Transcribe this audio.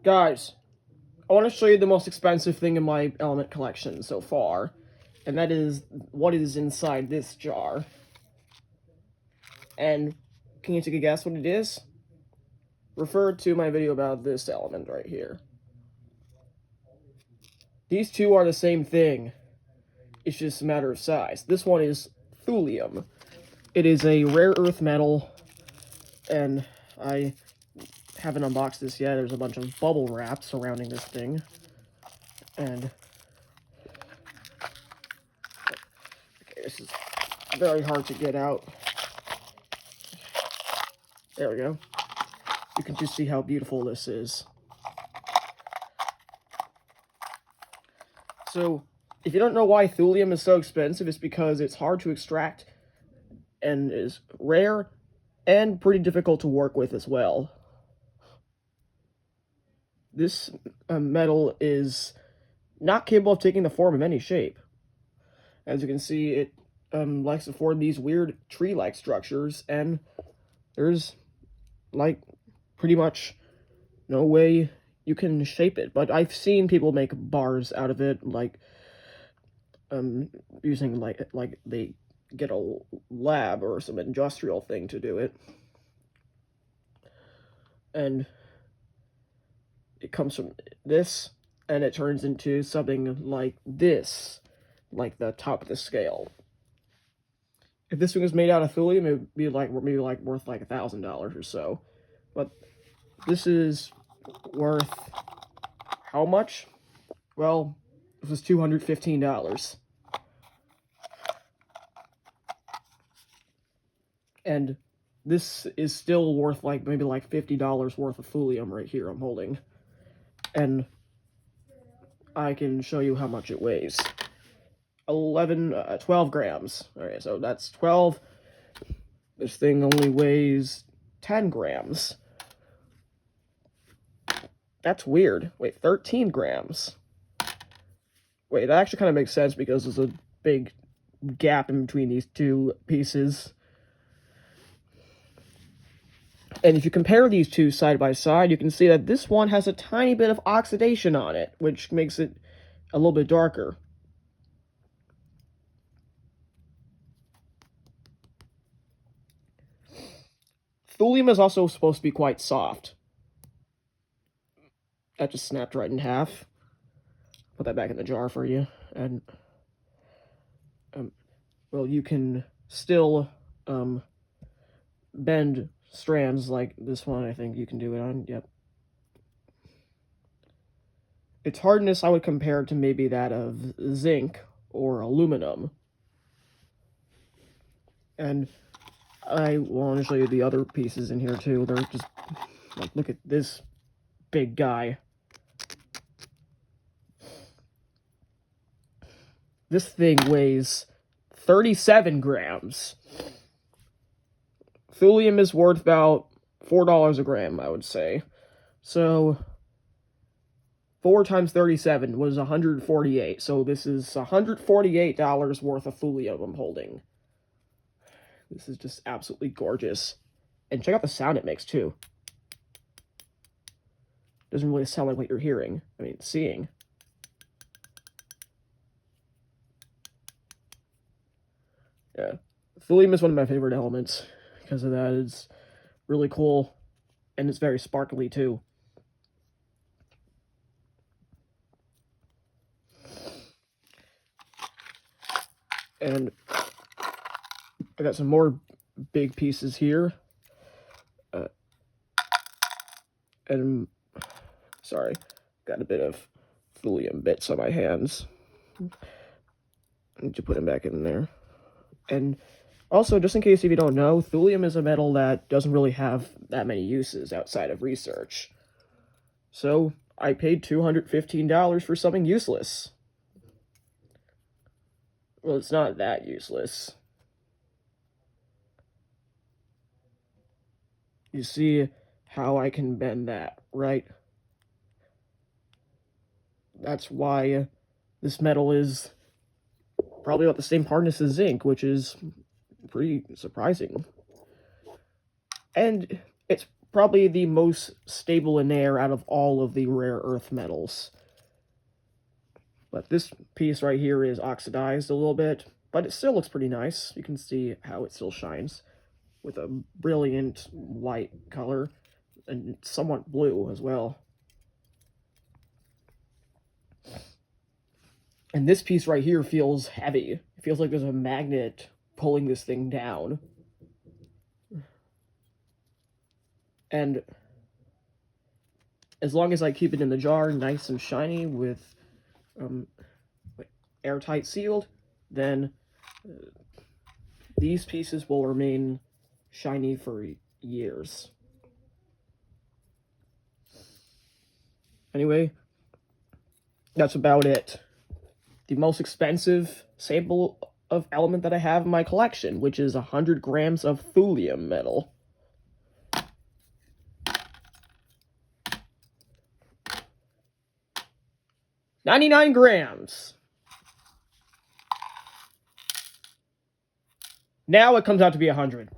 Guys, I want to show you the most expensive thing in my element collection so far, and that is what is inside this jar. And can you take a guess what it is? Refer to my video about this element right here. These two are the same thing. It's just a matter of size. This one is thulium. It is a rare earth metal, and I haven't unboxed this yet. There's a bunch of bubble wrap surrounding this thing. And okay, this is very hard to get out. There we go. You can just see how beautiful this is. So, if you don't know why thulium is so expensive, it's because it's hard to extract and is rare and pretty difficult to work with as well. This metal is not capable of taking the form of any shape. As you can see, it likes to form these weird tree-like structures, and there's, like, pretty much no way you can shape it. But I've seen people make bars out of it, like, using, like they get a lab or some industrial thing to do it. And it comes from this, and it turns into something like this, like the top of the scale. If this thing was made out of thulium, it would be like maybe like worth like $1,000 or so. But this is worth how much? Well, this was $215. And this is still worth like maybe like $50 worth of thulium right here I'm holding. And I can show you how much it weighs. 12 grams. Alright, so that's 12. This thing only weighs 10 grams. That's weird. Wait, 13 grams. Wait, that actually kind of makes sense because there's a big gap in between these two pieces. And if you compare these two side by side, you can see that this one has a tiny bit of oxidation on it, which makes it a little bit darker. Thulium is also supposed to be quite soft. That just snapped right in half. Put that back in the jar for you. And, well, you can still, bend strands like this one. I think you can do it on. Yep. Its hardness I would compare to maybe that of zinc or aluminum. And I want to show you the other pieces in here too. They're just like, look at this big guy. This thing weighs 37 grams. Thulium is worth about $4 a gram, I would say. So 4 times 37 was 148. So this is $148 worth of thulium I'm holding. This is just absolutely gorgeous. And check out the sound it makes, too. Doesn't really sound like what you're hearing. I mean, seeing. Yeah. Thulium is one of my favorite elements. Because of that, it's really cool. And it's very sparkly, too. And I got some more big pieces here. And, sorry, got a bit of thulium bits on my hands. I need to put them back in there. And also, just in case if you don't know, thulium is a metal that doesn't really have that many uses outside of research. So, I paid $215 for something useless. Well, it's not that useless. You see how I can bend that, right? That's why this metal is probably about the same hardness as zinc, which is pretty surprising. And it's probably the most stable in there out of all of the rare earth metals. But this piece right here is oxidized a little bit, but it still looks pretty nice. You can see how it still shines with a brilliant white color and somewhat blue as well. And this piece right here feels heavy. It feels like there's a magnet pulling this thing down. And as long as I keep it in the jar nice and shiny with airtight sealed, then these pieces will remain shiny for years. Anyway, that's about it. The most expensive sample of element that I have in my collection, which is 100 grams of thulium metal. $99 grams. Now it comes out to be 100.